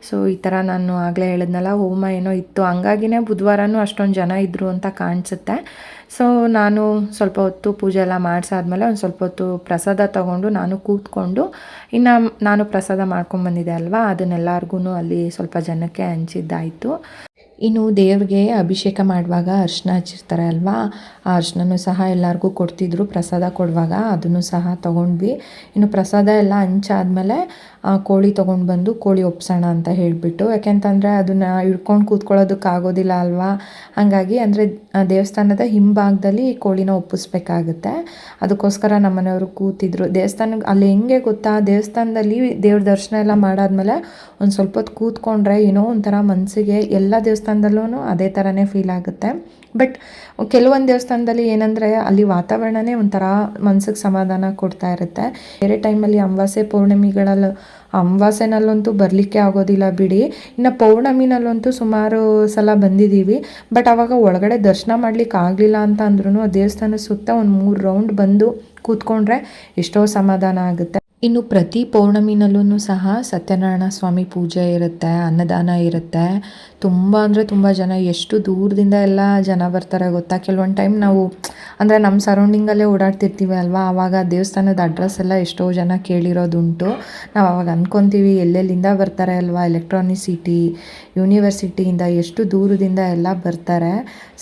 ಸೊ ಈ ಥರ ನಾನು ಆಗಲೇ ಹೇಳಿದ್ನಲ್ಲ, ಹೋಮ ಏನೋ ಇತ್ತು, ಹಂಗಾಗಿನೇ ಬುಧವಾರನೂ ಅಷ್ಟೊಂದು ಜನ ಇದ್ದರು ಅಂತ ಕಾಣಿಸುತ್ತೆ. ಸೊ ನಾನು ಸ್ವಲ್ಪ ಹೊತ್ತು ಪೂಜೆ ಎಲ್ಲ ಮಾಡಿಸಾದ್ಮೇಲೆ ಒಂದು ಸ್ವಲ್ಪ ಹೊತ್ತು ಪ್ರಸಾದ ತೊಗೊಂಡು ನಾನು ಕೂತ್ಕೊಂಡು, ಇನ್ನು ನಾನು ಪ್ರಸಾದ ಮಾಡ್ಕೊಂಬಂದಿದ್ದೆ ಅಲ್ವಾ, ಅದನ್ನೆಲ್ಲರಿಗೂ ಅಲ್ಲಿ ಸ್ವಲ್ಪ ಜನಕ್ಕೆ ಹಂಚಿದ್ದಾಯಿತು. ಇನ್ನು ದೇವ್ರಿಗೆ ಅಭಿಷೇಕ ಮಾಡುವಾಗ ಅರಿಶಿನ ಹಚ್ಚಿರ್ತಾರೆ ಅಲ್ವಾ, ಆ ಅರಿಶಿನೂ ಸಹ ಎಲ್ಲರಿಗೂ ಕೊಡ್ತಿದ್ರು ಪ್ರಸಾದ ಕೊಡುವಾಗ, ಅದನ್ನು ಸಹ ತೊಗೊಂಡ್ವಿ. ಇನ್ನು ಪ್ರಸಾದ ಎಲ್ಲ ಹಂಚಾದ್ಮೇಲೆ ಕೋಳಿ ತೊಗೊಂಡು ಬಂದು ಕೋಳಿ ಒಪ್ಸೋಣ ಅಂತ ಹೇಳಿಬಿಟ್ಟು, ಯಾಕೆಂತಂದರೆ ಅದನ್ನು ಹಿಡ್ಕೊಂಡು ಕೂತ್ಕೊಳ್ಳೋದಕ್ಕಾಗೋದಿಲ್ಲ ಅಲ್ವಾ, ಹಾಗಾಗಿ ಅಂದರೆ ದೇವಸ್ಥಾನದ ಹಿಂಭಾಗದಲ್ಲಿ ಕೋಳಿನ ಒಪ್ಪಿಸ್ಬೇಕಾಗುತ್ತೆ. ಅದಕ್ಕೋಸ್ಕರ ನಮ್ಮ ಮನೆಯವರು ಕೂತಿದ್ರು. ದೇವಸ್ಥಾನಕ್ಕೆ ಅಲ್ಲಿ ಹೆಂಗೆ ಗೊತ್ತಾ, ದೇವಸ್ಥಾನದಲ್ಲಿ ದೇವ್ರ ದರ್ಶನ ಎಲ್ಲ ಮಾಡಾದ್ಮೇಲೆ ಒಂದು ಸ್ವಲ್ಪ ಹೊತ್ತು ಕೂತ್ಕೊಂಡ್ರೆ ಏನೋ ಒಂಥರ ಮನಸ್ಸಿಗೆ, ಎಲ್ಲ ದೇವಸ್ಥಾನದಲ್ಲೂ ಅದೇ ಥರನೇ ಫೀಲ್ ಆಗುತ್ತೆ. ಬಟ್ ಕೆಲವೊಂದು ದೇವಸ್ಥಾನದಲ್ಲಿ ಏನಂದರೆ ಅಲ್ಲಿ ವಾತಾವರಣನೇ ಒಂಥರ ಮನ್ಸಿಗೆ ಸಮಾಧಾನ ಕೊಡ್ತಾ ಇರುತ್ತೆ. ಬೇರೆ ಟೈಮಲ್ಲಿ ಅಮಾವಾಸ್ಯೆ ಪೌರ್ಣಮಿಗಳಲ್ಲೂ, ಅಮಾವಾಸ್ಯೆನಲ್ಲಂತೂ ಬರಲಿಕ್ಕೆ ಆಗೋದಿಲ್ಲ ಬಿಡಿ, ಇನ್ನು ಪೌರ್ಣಮಿನಲ್ಲಂತೂ ಸುಮಾರು ಸಲ ಬಂದಿದ್ದೀವಿ. ಬಟ್ ಆವಾಗ ಒಳಗಡೆ ದರ್ಶನ ಮಾಡಲಿಕ್ಕೆ ಆಗಲಿಲ್ಲ ಅಂತ ಅಂದ್ರೂ ದೇವಸ್ಥಾನದ ಸುತ್ತ ಒಂದು 3 ರೌಂಡ್ ಬಂದು ಕೂತ್ಕೊಂಡ್ರೆ ಎಷ್ಟೋ ಸಮಾಧಾನ ಆಗುತ್ತೆ. ಇನ್ನು ಪ್ರತಿ ಪೌರ್ಣಮಿನಲ್ಲೂ ಸಹ ಸತ್ಯನಾರಾಯಣ ಸ್ವಾಮಿ ಪೂಜೆ ಇರುತ್ತೆ, ಅನ್ನದಾನ ಇರುತ್ತೆ. ತುಂಬ ಅಂದರೆ ತುಂಬ ಜನ, ಎಷ್ಟು ದೂರದಿಂದ ಎಲ್ಲ ಜನ ಬರ್ತಾರೆ ಗೊತ್ತಾ. ಕೆಲವೊಂದು ಟೈಮ್ ನಾವು ಅಂದರೆ ನಮ್ಮ ಸರೌಂಡಿಂಗಲ್ಲೇ ಓಡಾಡ್ತಿರ್ತೀವಿ ಅಲ್ವಾ, ಆವಾಗ ದೇವಸ್ಥಾನದ ಅಡ್ರೆಸ್ ಎಲ್ಲ ಎಷ್ಟೋ ಜನ ಕೇಳಿರೋದುಂಟು. ನಾವು ಅವಾಗ ಅಂದ್ಕೊತೀವಿ ಎಲ್ಲೆಲ್ಲಿಂದ ಬರ್ತಾರೆ ಅಲ್ವಾ, ಎಲೆಕ್ಟ್ರಾನಿಸಿಟಿ, ಯೂನಿವರ್ಸಿಟಿಯಿಂದ ಎಷ್ಟು ದೂರದಿಂದ ಎಲ್ಲ ಬರ್ತಾರೆ.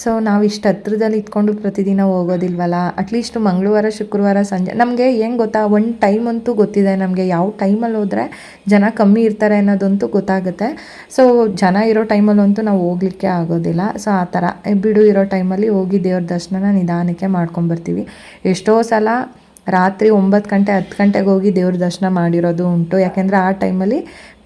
ಸೊ ನಾವು ಇಷ್ಟು ಹತ್ರದಲ್ಲಿ ಇದ್ಕೊಂಡು ಪ್ರತಿದಿನ ಹೋಗೋದಿಲ್ವಲ್ಲ. ಅಟ್ಲೀಸ್ಟ್ ಮಂಗಳವಾರ ಶುಕ್ರವಾರ ಸಂಜೆ ನಮಗೆ ಏನು ಗೊತ್ತಾ, ಒಂದು ಟೈಮ್ ಅಂತೂ ಗೊತ್ತಿದೆ ನಮಗೆ, ಯಾವ ಟೈಮಲ್ಲಿ ಹೋದರೆ ಜನ ಕಮ್ಮಿ ಇರ್ತಾರೆ ಅನ್ನೋದಂತೂ ಗೊತ್ತಾಗುತ್ತೆ. ಸೊ ಜನ ಇರೋ ಟೈಮಲ್ಲಂತೂ ನಾವು ಹೋಗ್ಲಿಕ್ಕೆ ಆಗೋದಿಲ್ಲ. ಸೊ ಆ ಥರ ಬಿಡು ಇರೋ ಟೈಮಲ್ಲಿ ಹೋಗಿ ದೇವ್ರ ದರ್ಶನ ನಿಧಾನಕ್ಕೆ ಮಾಡ್ಕೊಂಬರ್ತೀವಿ. ಎಷ್ಟೋ ಸಲ ರಾತ್ರಿ 9 ಗಂಟೆ 10 ಗಂಟೆಗೆ ಹೋಗಿ ದೇವ್ರ ದರ್ಶನ ಮಾಡಿರೋದು ಉಂಟು. ಯಾಕೆಂದರೆ ಆ ಟೈಮಲ್ಲಿ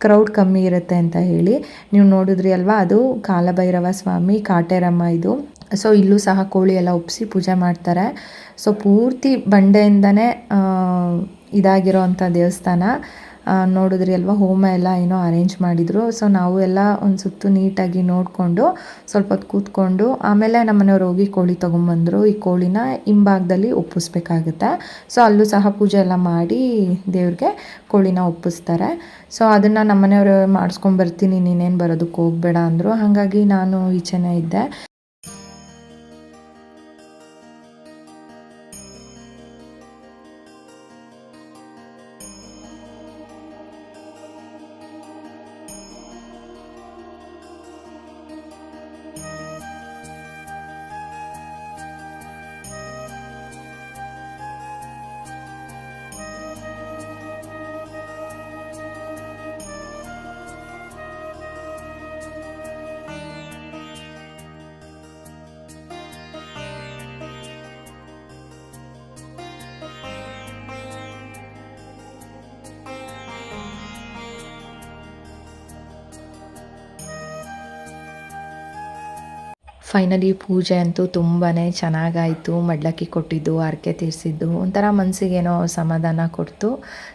ಕ್ರೌಡ್ ಕಮ್ಮಿ ಇರುತ್ತೆ ಅಂತ ಹೇಳಿ. ನೀವು ನೋಡಿದ್ರಿ ಅಲ್ವಾ, ಅದು ಕಾಲಭೈರವ ಸ್ವಾಮಿ ಕಾಟೇರಮ್ಮ ಇದು. ಸೊ ಇಲ್ಲೂ ಸಹ ಕೋಳಿ ಎಲ್ಲ ಒಪ್ಪಿಸಿ ಪೂಜೆ ಮಾಡ್ತಾರೆ. ಸೊ ಪೂರ್ತಿ ಬಂಡೆಯಿಂದನೇ ಇದಾಗಿರೋ ಅಂಥ ದೇವಸ್ಥಾನ. ನೋಡಿದ್ರಿ ಅಲ್ವಾ, ಹೋಮ ಎಲ್ಲ ಏನೋ ಅರೇಂಜ್ ಮಾಡಿದರು. ಸೊ ನಾವು ಎಲ್ಲ ಒಂದು ಸುತ್ತು ನೀಟಾಗಿ ನೋಡಿಕೊಂಡು ಸ್ವಲ್ಪ ಹೊತ್ತು ಕೂತ್ಕೊಂಡು ಆಮೇಲೆ ನಮ್ಮನೆಯವ್ರು ಹೋಗಿ ಕೋಳಿ ತೊಗೊಂಬಂದರು. ಈ ಕೋಳಿನ ಹಿಂಭಾಗದಲ್ಲಿ ಒಪ್ಪಿಸ್ಬೇಕಾಗುತ್ತೆ. ಸೊ ಅಲ್ಲೂ ಸಹ ಪೂಜೆ ಎಲ್ಲ ಮಾಡಿ ದೇವ್ರಿಗೆ ಕೋಳಿನ ಒಪ್ಪಿಸ್ತಾರೆ. ಸೊ ಅದನ್ನು ನಮ್ಮನೆಯವರು ಮಾಡಿಸ್ಕೊಂಬರ್ತೀನಿ, ನೀನೇನು ಬರೋದಕ್ಕೆ ಹೋಗಬೇಡ ಅಂದರು. ಹಾಗಾಗಿ ನಾನು ಈಚೆನೇ ಇದ್ದೆ. ಫೈನಲಿ ಪೂಜೆ ಅಂತೂ ತುಂಬಾ ಚೆನ್ನಾಗಾಯಿತು. ಮಡ್ಲಕ್ಕಿ ಕೊಟ್ಟಿದ್ದು, ಹರಕೆ ತೀರಿಸಿದ್ದು ಒಂಥರ ಮನಸ್ಸಿಗೇನೋ ಸಮಾಧಾನ ಕೊಡ್ತು.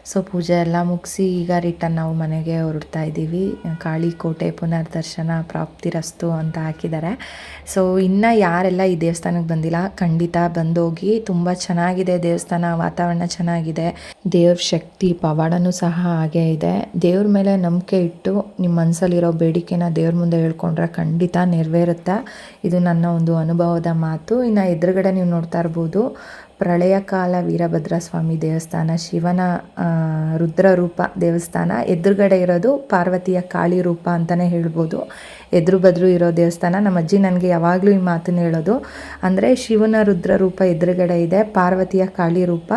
ಸೊ ಪೂಜೆ ಎಲ್ಲ ಮುಗಿಸಿ ಈಗ ರಿಟರ್ನ್ ನಾವು ಮನೆಗೆ ಹೊರಡ್ತಾ ಇದ್ದೀವಿ. ಕಾಳಿ ಕೋಟೆ ಪುನರ್ದರ್ಶನ ಪ್ರಾಪ್ತಿರಸ್ತು ಅಂತ ಹಾಕಿದ್ದಾರೆ. ಸೊ ಇನ್ನು ಯಾರೆಲ್ಲ ಈ ದೇವಸ್ಥಾನಕ್ಕೆ ಬಂದಿಲ್ಲ, ಖಂಡಿತ ಬಂದೋಗಿ. ತುಂಬ ಚೆನ್ನಾಗಿದೆ ದೇವಸ್ಥಾನ, ವಾತಾವರಣ ಚೆನ್ನಾಗಿದೆ, ದೇವ್ರ ಶಕ್ತಿ ಪವಾಡನೂ ಸಹ ಹಾಗೇ ಇದೆ. ದೇವ್ರ ಮೇಲೆ ನಂಬಿಕೆ ಇಟ್ಟು ನಿಮ್ಮ ಮನಸ್ಸಲ್ಲಿರೋ ಬೇಡಿಕೆನ ದೇವ್ರ ಮುಂದೆ ಹೇಳ್ಕೊಂಡ್ರೆ ಖಂಡಿತ ನೆರವೇರುತ್ತೆ. ಇದು ನನ್ನ ಒಂದು ಅನುಭವದ ಮಾತು. ಇನ್ನು ಎದುರುಗಡೆ ನೀವು ನೋಡ್ತಾ ಇರ್ಬೋದು, ಪ್ರಳಯ ಕಾಲ ವೀರಭದ್ರ ಸ್ವಾಮಿ ದೇವಸ್ಥಾನ, ಶಿವನ ರುದ್ರ ರೂಪ ದೇವಸ್ಥಾನ. ಎದುರುಗಡೆ ಇರೋದು ಪಾರ್ವತಿಯ ಕಾಳಿ ರೂಪ ಅಂತಲೇ ಹೇಳ್ಬೋದು. ಎದುರು ಬದ್ರು ಇರೋ ದೇವಸ್ಥಾನ. ನಮ್ಮ ಅಜ್ಜಿ ನನಗೆ ಯಾವಾಗಲೂ ಈ ಮಾತನ್ನು ಹೇಳೋದು. ಅಂದರೆ ಶಿವನ ರುದ್ರ ರೂಪ ಎದುರುಗಡೆ ಇದೆ, ಪಾರ್ವತಿಯ ಕಾಳಿ ರೂಪ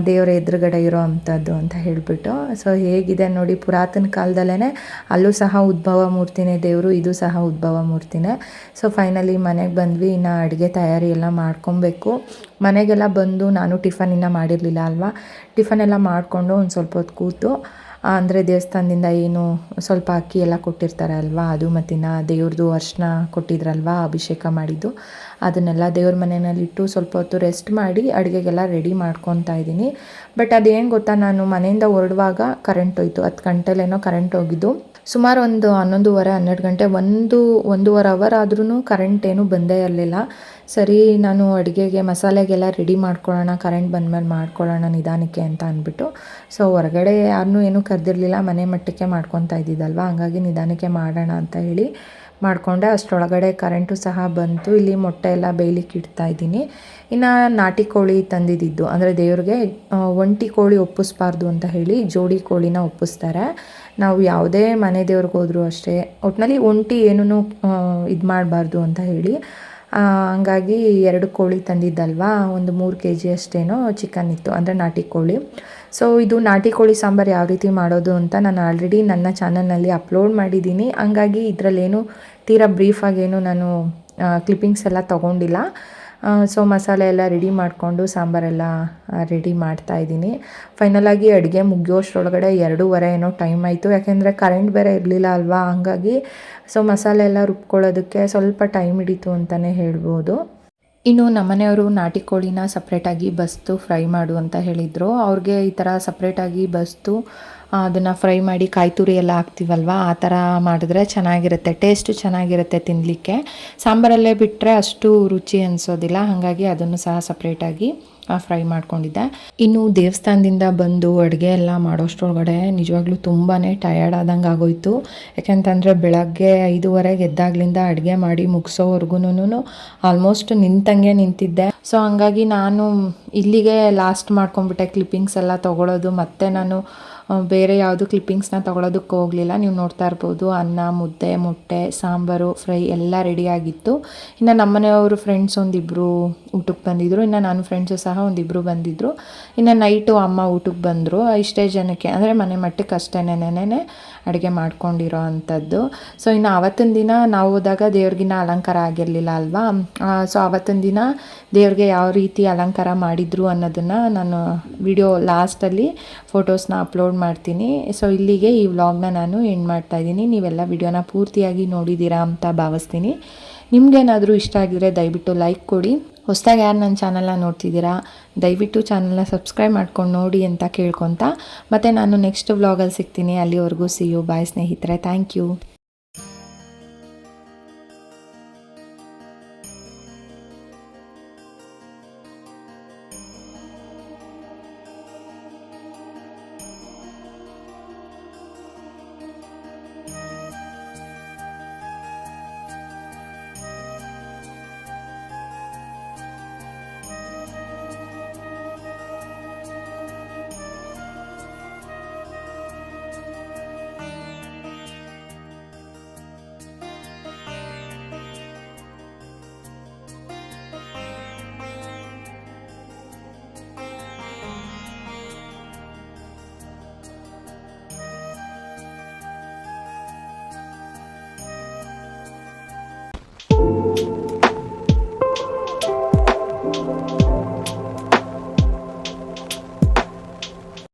ದೇವರ ಎದುರುಗಡೆ ಇರೋ ಅಂಥದ್ದು ಅಂತ ಹೇಳಿಬಿಟ್ಟು. ಸೊ ಹೇಗಿದೆ ನೋಡಿ, ಪುರಾತನ ಕಾಲದಲ್ಲೇ ಅಲ್ಲೂ ಸಹ ಉದ್ಭವ ಮೂರ್ತಿನೇ ದೇವರು, ಇದು ಸಹ ಉದ್ಭವ ಮೂರ್ತಿನೇ. ಸೊ ಫೈನಲಿ ಮನೆಗೆ ಬಂದ್ವಿ. ಇನ್ನು ಅಡುಗೆ ತಯಾರಿ ಎಲ್ಲ ಮಾಡ್ಕೊಬೇಕು. ಮನೆಗೆಲ್ಲ ಬಂದು ನಾನು ಟಿಫನ್ ಇನ್ನೂ ಮಾಡಿರಲಿಲ್ಲ ಅಲ್ವಾ, ಟಿಫನ್ ಎಲ್ಲ ಮಾಡಿಕೊಂಡು ಒಂದು ಸ್ವಲ್ಪ ಹೊತ್ತು ಕೂತು, ಅಂದರೆ ದೇವಸ್ಥಾನದಿಂದ ಏನು ಸ್ವಲ್ಪ ಅಕ್ಕಿ ಎಲ್ಲ ಕೊಟ್ಟಿರ್ತಾರೆ ಅಲ್ವಾ, ಅದು ಮತ್ತಿನ್ನು ದೇವ್ರದ್ದು ಅರ್ಶಿನ ಕೊಟ್ಟಿದ್ರಲ್ವ, ಅಭಿಷೇಕ ಮಾಡಿದ್ದು, ಅದನ್ನೆಲ್ಲ ದೇವ್ರ ಮನೆಯಲ್ಲಿಟ್ಟು ಸ್ವಲ್ಪ ಹೊತ್ತು ರೆಸ್ಟ್ ಮಾಡಿ ಅಡುಗೆಗೆಲ್ಲ ರೆಡಿ ಮಾಡ್ಕೊತಾ ಇದ್ದೀನಿ. ಬಟ್ ಅದೇನು ಗೊತ್ತಾ, ನಾನು ಮನೆಯಿಂದ ಹೊರಡುವಾಗ ಕರೆಂಟ್ ಹೋಯ್ತು. 10 ಗಂಟೆಲೇನೋ ಕರೆಂಟ್ ಹೋಗಿದ್ದು. ಸುಮಾರು ಒಂದು 11:30 12 ಗಂಟೆ, 1-1.5 ಅವರ್ ಆದ್ರೂ ಕರೆಂಟ್ ಏನೂ ಬಂದೇ ಇರಲಿಲ್ಲ. ಸರಿ, ನಾನು ಅಡುಗೆಗೆ ಮಸಾಲೆಗೆಲ್ಲ ರೆಡಿ ಮಾಡ್ಕೊಳ್ಳೋಣ, ಕರೆಂಟ್ ಬಂದಮೇಲೆ ಮಾಡ್ಕೊಳ್ಳೋಣ ನಿಧಾನಕ್ಕೆ ಅಂತ ಅಂದ್ಬಿಟ್ಟು. ಸೊ ಹೊರಗಡೆ ಯಾರನ್ನೂ ಏನೂ ಕರೆದಿರಲಿಲ್ಲ, ಮನೆ ಮಟ್ಟಕ್ಕೆ ಮಾಡ್ಕೊತಾ ಇದ್ದಿದ್ದಲ್ವ, ಹಂಗಾಗಿ ನಿಧಾನಕ್ಕೆ ಮಾಡೋಣ ಅಂತ ಹೇಳಿ ಮಾಡಿಕೊಂಡೆ. ಅಷ್ಟರೊಳಗಡೆ ಕರೆಂಟು ಸಹ ಬಂತು. ಇಲ್ಲಿ ಮೊಟ್ಟೆ ಎಲ್ಲ ಬೇಯಲಿಕ್ಕೆ ಇಡ್ತಾಯಿದ್ದೀನಿ. ಇನ್ನು ನಾಟಿ ಕೋಳಿ ತಂದಿದ್ದು, ಅಂದರೆ ದೇವ್ರಿಗೆ ಒಂಟಿ ಕೋಳಿ ಒಪ್ಪಿಸ್ಬಾರ್ದು ಅಂತ ಹೇಳಿ ಜೋಡಿ ಕೋಳಿನ ಒಪ್ಪಿಸ್ತಾರೆ. ನಾವು ಯಾವುದೇ ಮನೆ ದೇವ್ರಿಗೆ ಹೋದರೂ ಅಷ್ಟೇ, ಒಟ್ಟಿನಲ್ಲಿ ಒಂಟಿ ಏನೂ ಇದು ಮಾಡಬಾರ್ದು ಅಂತ ಹೇಳಿ. ಹಂಗಾಗಿ 2 ಕೋಳಿ ತಂದಿದ್ದಲ್ವಾ, ಒಂದು 3 kg ಅಷ್ಟೇನೋ ಚಿಕನ್ ಇತ್ತು, ಅಂದರೆ ನಾಟಿ ಕೋಳಿ. ಸೊ ಇದು ನಾಟಿ ಕೋಳಿ ಸಾಂಬಾರು ಯಾವ ರೀತಿ ಮಾಡೋದು ಅಂತ ನಾನು ಆಲ್ರೆಡಿ ನನ್ನ ಚಾನಲ್ನಲ್ಲಿ ಅಪ್ಲೋಡ್ ಮಾಡಿದ್ದೀನಿ. ಹಂಗಾಗಿ ಇದರಲ್ಲೇನು ತೀರಾ ಬ್ರೀಫಾಗೇನು ನಾನು ಕ್ಲಿಪ್ಪಿಂಗ್ಸ್ ಎಲ್ಲ ತೊಗೊಂಡಿಲ್ಲ. ಸೊ ಮಸಾಲೆ ಎಲ್ಲ ರೆಡಿ ಮಾಡಿಕೊಂಡು ಸಾಂಬಾರೆಲ್ಲ ರೆಡಿ ಮಾಡ್ತಾಯಿದ್ದೀನಿ. ಫೈನಲಾಗಿ ಅಡುಗೆ ಮುಗಿಯೋಷ್ಟರೊಳಗಡೆ 2:30 ಏನೋ ಟೈಮ್ ಆಯಿತು. ಯಾಕೆಂದರೆ ಕರೆಂಟ್ ಬೇರೆ ಇರಲಿಲ್ಲ ಅಲ್ವಾ, ಹಂಗಾಗಿ ಸೊ ಮಸಾಲೆ ಎಲ್ಲ ರುಬ್ಕೊಳ್ಳೋದಕ್ಕೆ ಸ್ವಲ್ಪ ಟೈಮ್ ಹಿಡಿತು ಅಂತಲೇ ಹೇಳ್ಬೋದು. ಇನ್ನು ನಮ್ಮನೆಯವರು ನಾಟಿ ಕೋಳಿನ ಸಪ್ರೇಟಾಗಿ ಬಸ್ತು ಫ್ರೈ ಮಾಡು ಅಂತ ಹೇಳಿದರು. ಅವ್ರಿಗೆ ಈ ಥರ ಸಪ್ರೇಟಾಗಿ ಬಸ್ತು ಅದನ್ನು ಫ್ರೈ ಮಾಡಿ ಕಾಯಿ ತುರಿ ಎಲ್ಲ ಹಾಕ್ತೀವಲ್ವ, ಆ ಥರ ಮಾಡಿದ್ರೆ ಚೆನ್ನಾಗಿರುತ್ತೆ, ಟೇಸ್ಟು ಚೆನ್ನಾಗಿರುತ್ತೆ ತಿನ್ನಲಿಕ್ಕೆ. ಸಾಂಬಾರಲ್ಲೇ ಬಿಟ್ಟರೆ ಅಷ್ಟು ರುಚಿ ಅನಿಸೋದಿಲ್ಲ, ಹಾಗಾಗಿ ಅದನ್ನು ಸಹ ಸಪ್ರೇಟಾಗಿ ಫ್ರೈ ಮಾಡ್ಕೊಂಡಿದ್ದೆ. ಇನ್ನು ದೇವಸ್ಥಾನದಿಂದ ಬಂದು ಅಡುಗೆ ಎಲ್ಲ ಮಾಡೋಷ್ಟರೊಳಗಡೆ ನಿಜವಾಗ್ಲೂ ತುಂಬಾ ಟಯರ್ಡ್ ಆದಂಗೆ ಆಗೋಯಿತು. ಯಾಕೆಂತಂದರೆ ಬೆಳಗ್ಗೆ 5:30 ಎದ್ದಾಗ್ಲಿಂದ ಅಡುಗೆ ಮಾಡಿ ಮುಗಿಸೋವರೆಗೂ ಆಲ್ಮೋಸ್ಟ್ ನಿಂತಂಗೆ ನಿಂತಿದ್ದೆ. ಸೊ ಹಂಗಾಗಿ ನಾನು ಇಲ್ಲಿಗೆ ಲಾಸ್ಟ್ ಮಾಡ್ಕೊಂಡ್ಬಿಟ್ಟೆ ಕ್ಲಿಪ್ಪಿಂಗ್ಸ್ ಎಲ್ಲ ತೊಗೊಳೋದು. ಮತ್ತು ನಾನು ಬೇರೆ ಯಾವುದು ಕ್ಲಿಪ್ಪಿಂಗ್ಸ್ನ ತೊಗೊಳೋದಕ್ಕೆ ಹೋಗಲಿಲ್ಲ. ನೀವು ನೋಡ್ತಾ ಇರ್ಬೋದು, ಅನ್ನ, ಮುದ್ದೆ, ಮೊಟ್ಟೆ, ಸಾಂಬಾರು, ಫ್ರೈ ಎಲ್ಲ ರೆಡಿಯಾಗಿತ್ತು. ಇನ್ನು ನಮ್ಮನೆಯವರು ಫ್ರೆಂಡ್ಸ್ ಒಂದಿಬ್ಬರು ಊಟಕ್ಕೆ ಬಂದಿದ್ದರು, ಇನ್ನು ನಾನು ಫ್ರೆಂಡ್ಸು ಸಹ ಒಂದಿಬ್ಬರು ಬಂದಿದ್ದರು. ಇನ್ನು ನೈಟು ಅಮ್ಮ ಊಟಕ್ಕೆ ಬಂದರು. ಇಷ್ಟೇ ಜನಕ್ಕೆ ಅಂದರೆ ಮನೆ ಮಟ್ಟಕ್ಕೆ ಅಷ್ಟೇ ನೆನೆ ಅಡುಗೆ ಮಾಡ್ಕೊಂಡಿರೋ ಅಂಥದ್ದು. ಸೊ ಇನ್ನು ಆವತ್ತಿನ ದಿನ ನಾವು ಹೋದಾಗ ದೇವ್ರಿಗಿನ್ನ ಅಲಂಕಾರ ಆಗಿರಲಿಲ್ಲ ಅಲ್ವಾ. ಸೊ ಆವತ್ತಿನ ದಿನ ದೇವ್ರಿಗೆ ಯಾವ ರೀತಿ ಅಲಂಕಾರ ಮಾಡಿದರು ಅನ್ನೋದನ್ನು ನಾನು ವಿಡಿಯೋ ಲಾಸ್ಟಲ್ಲಿ ಫೋಟೋಸ್ನ ಅಪ್ಲೋಡ್ ಮಾಡ್ತೀನಿ. ಸೊ ಇಲ್ಲಿಗೆ ಈ ವ್ಲಾಗ್ನ ನಾನು ಎಂಡ್ ಮಾಡ್ತಾಯಿದ್ದೀನಿ. ನೀವೆಲ್ಲ ವಿಡಿಯೋನ ಪೂರ್ತಿಯಾಗಿ ನೋಡಿದ್ದೀರಾ ಅಂತ ಭಾವಿಸ್ತೀನಿ. ನಿಮಗೇನಾದರೂ ಇಷ್ಟ ಆಗಿದ್ರೆ ದಯವಿಟ್ಟು ಲೈಕ್ ಕೊಡಿ. ಹೊಸದಾಗಿ ಯಾರು ನನ್ನ ಚಾನಲ್ನ ನೋಡ್ತಿದ್ದೀರಾ ದಯವಿಟ್ಟು ಚಾನಲ್ನ ಸಬ್ಸ್ಕ್ರೈಬ್ ಮಾಡ್ಕೊಂಡು ನೋಡಿ ಅಂತ ಕೇಳ್ಕೊತಾ, ಮತ್ತು ನಾನು ನೆಕ್ಸ್ಟ್ ವ್ಲಾಗಲ್ಲಿ ಸಿಗ್ತೀನಿ. ಅಲ್ಲಿವರೆಗೂ ಸಿ ಯು, ಬಾಯ್ ಸ್ನೇಹಿತರೆ, ಥ್ಯಾಂಕ್ ಯು.